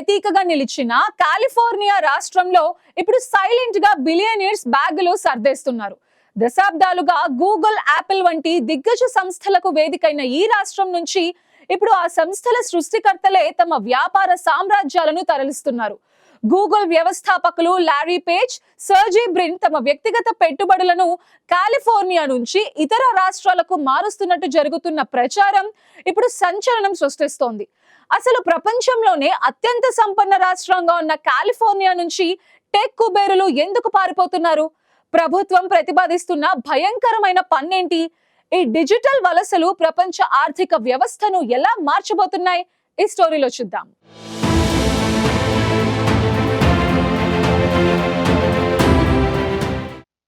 ప్రతీకగా నిలిచిన కాలిఫోర్నియా రాష్ట్రంలో ఇప్పుడు సైలెంట్ గా బిలియనీర్స్ బ్యాగులు సర్దేస్తున్నారు. దశాబ్దాలుగా గూగుల్, యాపిల్ వంటి దిగ్గజ సంస్థలకు వేదికైన ఈ రాష్ట్రం నుంచి ఇప్పుడు ఆ సంస్థల సృష్టికర్తలే తమ వ్యాపార సామ్రాజ్యాలను తరలిస్తున్నారు. గూగుల్ వ్యవస్థాపకులు లారీ పేజ్, సర్జీ బ్రిన్ తమ వ్యక్తిగత పెట్టుబడులను కాలిఫోర్నియా నుంచి ఇతర రాష్ట్రాలకు మారుస్తున్నట్టు జరుగుతున్న ప్రచారం ఇప్పుడు సంచలనం సృష్టిస్తోంది. అసలు ప్రపంచంలోనే అత్యంత సంపన్న రాష్ట్రంగా ఉన్న కాలిఫోర్నియా నుంచి టెక్ కుబేరులు ఎందుకు పారిపోతున్నారు? ప్రభుత్వం ప్రతిపాదిస్తున్న భయంకరమైన పన్నేంటి? ఈ డిజిటల్ వలసలు ప్రపంచ ఆర్థిక వ్యవస్థను ఎలా మార్చబోతున్నాయి? ఈ స్టోరీలో చూద్దాం.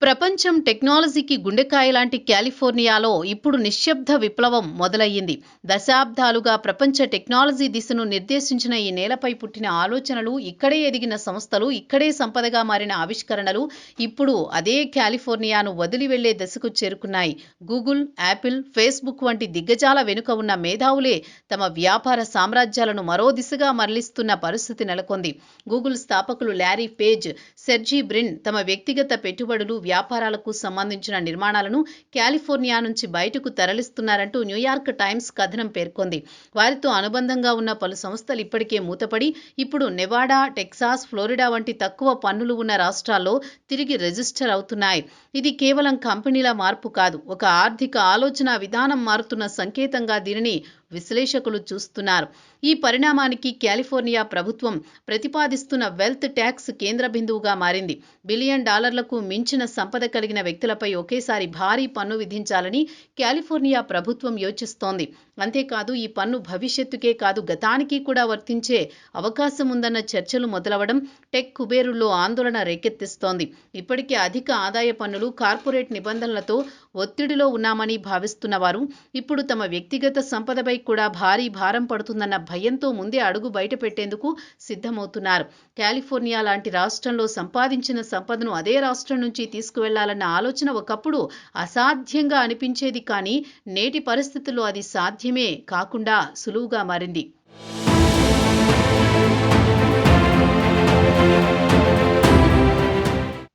ప్రపంచం టెక్నాలజీకి గుండెకాయ లాంటి కాలిఫోర్నియాలో ఇప్పుడు నిశ్శబ్ద విప్లవం మొదలయ్యింది. దశాబ్దాలుగా ప్రపంచ టెక్నాలజీ దిశను నిర్దేశించిన ఈ నేలపై పుట్టిన ఆలోచనలు, ఇక్కడే ఎదిగిన సంస్థలు, ఇక్కడే సంపదగా మారిన ఆవిష్కరణలు ఇప్పుడు అదే కాలిఫోర్నియాను వదిలి వెళ్లే దశకు చేరుకున్నాయి. గూగుల్, యాపిల్, ఫేస్బుక్ వంటి దిగ్గజాల వెనుక ఉన్న మేధావులే తమ వ్యాపార సామ్రాజ్యాలను మరో దిశగా మరలిస్తున్న పరిస్థితి నెలకొంది. గూగుల్ స్థాపకులు లారీ పేజ్, సెర్జీ బ్రిన్ తమ వ్యక్తిగత పెట్టుబడులు, వ్యాపారాలకు సంబంధించిన నిర్మాణాలను కాలిఫోర్నియా నుంచి బయటకు తరలిస్తున్నారంటూ న్యూయార్క్ టైమ్స్ కథనం పేర్కొంది. వారితో అనుబంధంగా ఉన్న పలు సంస్థలు ఇప్పటికే మూతపడి ఇప్పుడు నెవాడా, టెక్సాస్, ఫ్లోరిడా వంటి తక్కువ పన్నులు ఉన్న రాష్ట్రాల్లో తిరిగి రిజిస్టర్ అవుతున్నాయి. ఇది కేవలం కంపెనీల మార్పు కాదు, ఒక ఆర్థిక ఆలోచన విధానం మారుతున్న సంకేతంగా దీనిని విశ్లేషకులు చూస్తున్నారు. ఈ పరిణామానికి కాలిఫోర్నియా ప్రభుత్వం ప్రతిపాదిస్తున్న వెల్త్ ట్యాక్స్ కేంద్ర బిందువుగా మారింది. $1 బిలియన్ మించిన సంపద కలిగిన వ్యక్తులపై ఒకేసారి భారీ పన్ను విధించాలని కాలిఫోర్నియా ప్రభుత్వం యోచిస్తోంది. అంతేకాదు, ఈ పన్ను భవిష్యత్తుకే కాదు గతానికి కూడా వర్తించే అవకాశం ఉందన్న చర్చలు మొదలవడం టెక్ కుబేరుల్లో ఆందోళన రేకెత్తిస్తోంది. ఇప్పటికే అధిక ఆదాయ పన్నులు, కార్పొరేట్ నిబంధనలతో ఒత్తిడిలో ఉన్నామని భావిస్తున్న వారు ఇప్పుడు తమ వ్యక్తిగత సంపదపై కూడా భారీ భారం పడుతుందన్న భయంతో ముందే అడుగు బయట పెట్టేందుకు సిద్ధమవుతున్నారు. కాలిఫోర్నియా లాంటి రాష్ట్రంలో సంపాదించిన సంపదను అదే రాష్ట్రం నుంచి తీసుకువెళ్లాలన్న ఆలోచన ఒకప్పుడు అసాధ్యంగా అనిపించేది, కానీ నేటి పరిస్థితుల్లో అది సాధ్యమే కాకుండా సులువుగా మారింది.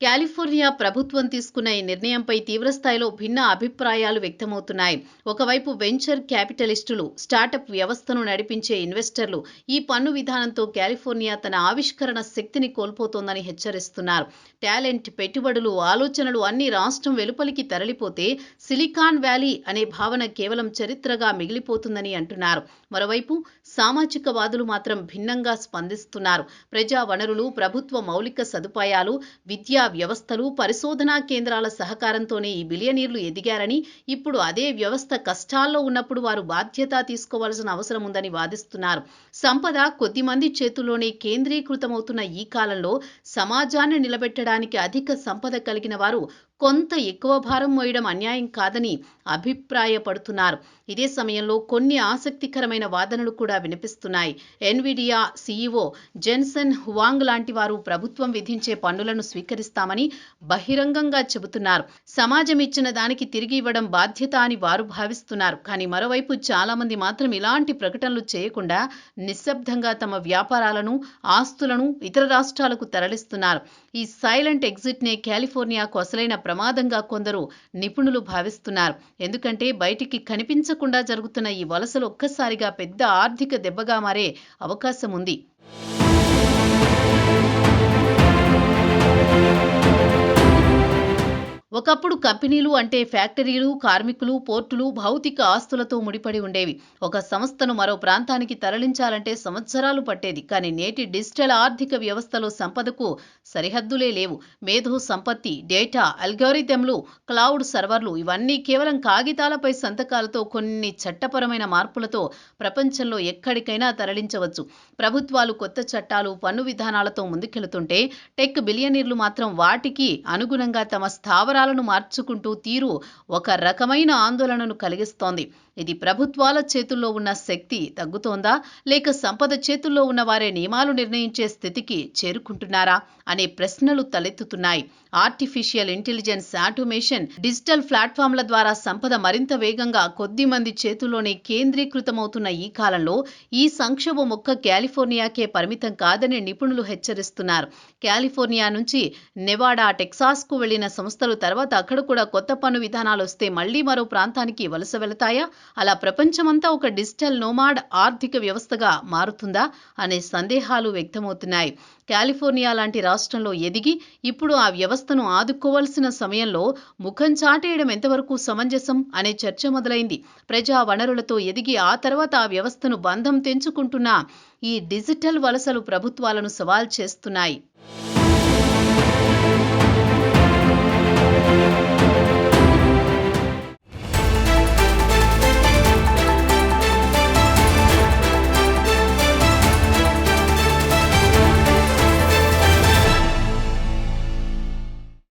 కాలిఫోర్నియా ప్రభుత్వం తీసుకున్న ఈ నిర్ణయంపై తీవ్రస్థాయిలో భిన్న అభిప్రాయాలు వ్యక్తమవుతున్నాయి. ఒకవైపు వెంచర్ క్యాపిటలిస్టులు, స్టార్టప్ వ్యవస్థను నడిపించే ఇన్వెస్టర్లు ఈ పన్ను విధానంతో కాలిఫోర్నియా తన ఆవిష్కరణ శక్తిని కోల్పోతోందని హెచ్చరిస్తున్నారు. టాలెంట్, పెట్టుబడులు, ఆలోచనలు అన్ని రాష్ట్రం వెలుపలికి తరలిపోతే సిలికాన్ వ్యాలీ అనే భావన కేవలం చరిత్రగా మిగిలిపోతుందని అంటున్నారు. మరోవైపు సామాజికవాదులు మాత్రం భిన్నంగా స్పందిస్తున్నారు. ప్రజా వనరులు, ప్రభుత్వ మౌలిక సదుపాయాలు, విద్యా వ్యవస్థలు, పరిశోధనా కేంద్రాల సహకారంతోనే ఈ బిలియనీర్లు ఎదిగారని, ఇప్పుడు అదే వ్యవస్థ కష్టాల్లో ఉన్నప్పుడు వారు బాధ్యత తీసుకోవాల్సిన అవసరం ఉందని వాదిస్తున్నారు. సంపద కొద్దిమంది చేతుల్లోనే కేంద్రీకృతమవుతున్న ఈ కాలంలో సమాజాన్ని నిలబెట్టడానికి అధిక సంపద కలిగిన వారు కొంత ఎక్కువ భారం మోయడం అన్యాయం కాదని అభిప్రాయపడుతున్నారు. ఇదే సమయంలో కొన్ని ఆసక్తికరమైన వాదనలు కూడా వినిపిస్తున్నాయి. ఎన్విడియా సీఈఓ జెన్సన్ హువాంగ్ లాంటి వారు ప్రభుత్వం విధించే పన్నులను స్వీకరిస్తామని బహిరంగంగా చెబుతున్నారు. సమాజం ఇచ్చిన దానికి తిరిగి ఇవ్వడం బాధ్యత అని వారు భావిస్తున్నారు. కానీ మరోవైపు చాలా మంది మాత్రం ఇలాంటి ప్రకటనలు చేయకుండా నిశ్శబ్దంగా తమ వ్యాపారాలను, ఆస్తులను ఇతర రాష్ట్రాలకు తరలిస్తున్నారు. ఈ సైలెంట్ ఎగ్జిట్ నే కాలిఫోర్నియాకు అసలైన ప్రమాదంగా కొందరు నిపుణులు భావిస్తున్నారు. ఎందుకంటే బయటికి కనిపించకుండా జరుగుతున్న ఈ వలసలు ఒక్కసారిగా పెద్ద ఆర్థిక దెబ్బగా మారే అవకాశం ఉంది. ఒకప్పుడు కంపెనీలు అంటే ఫ్యాక్టరీలు, కార్మికులు, పోర్టులు, భౌతిక ఆస్తులతో ముడిపడి ఉండేవి. ఒక సంస్థను మరో ప్రాంతానికి తరలించాలంటే సంవత్సరాలు పట్టేది. కానీ నేటి డిజిటల్ ఆర్థిక వ్యవస్థలో సంపదకు సరిహద్దులే లేవు. మేధో సంపత్తి, డేటా, అల్గోరిథంలు, క్లౌడ్ సర్వర్లు ఇవన్నీ కేవలం కాగితాలపై సంతకాలతో, కొన్ని చట్టపరమైన మార్పులతో ప్రపంచంలో ఎక్కడికైనా తరలించవచ్చు. ప్రభుత్వాలు కొత్త చట్టాలు, పన్ను విధానాలతో ముందుకెళుతుంటే టెక్ బిలియనీర్లు మాత్రం వాటికి అనుగుణంగా తమ స్థావరాలను మార్చుకు మార్చుకుంటూ తీరు ఒక రకమైన ఆందోళనను కలిగిస్తోంది. ఇది ప్రభుత్వాల చేతుల్లో ఉన్న శక్తి తగ్గుతోందా, లేక సంపద చేతుల్లో ఉన్న వారే నియమాలు నిర్ణయించే స్థితికి చేరుకుంటున్నారా అనే ప్రశ్నలు తలెత్తుతున్నాయి. ఆర్టిఫిషియల్ ఇంటెలిజెన్స్, ఆటోమేషన్, డిజిటల్ ప్లాట్ఫామ్ల ద్వారా సంపద మరింత వేగంగా కొద్ది మంది చేతుల్లోనే కేంద్రీకృతమవుతున్న ఈ కాలంలో ఈ సంక్షోభం ఒక్క కాలిఫోర్నియాకే పరిమితం కాదని నిపుణులు హెచ్చరిస్తున్నారు. కాలిఫోర్నియా నుంచి నెవాడా, టెక్సాస్కు వెళ్లిన సంస్థలు తర్వాత అక్కడ కూడా కొత్త పన్ను విధానాలు వస్తే మళ్లీ మరో ప్రాంతానికి వలస వెళతాయా? అలా ప్రపంచమంతా ఒక డిజిటల్ నోమాడ్ ఆర్థిక వ్యవస్థగా మారుతుందా అనే సందేహాలు వ్యక్తమవుతున్నాయి. కాలిఫోర్నియా లాంటి రాష్ట్రంలో ఎదిగి ఇప్పుడు ఆ వ్యవస్థను ఆదుకోవాల్సిన సమయంలో ముఖం చాటేయడం ఎంతవరకు సమంజసం అనే చర్చ మొదలైంది. ప్రజా వనరులతో ఎదిగి ఆ తర్వాత ఆ వ్యవస్థను బంధం తెంచుకుంటున్న ఈ డిజిటల్ వలసలు ప్రభుత్వాలను సవాల్ చేస్తున్నాయి.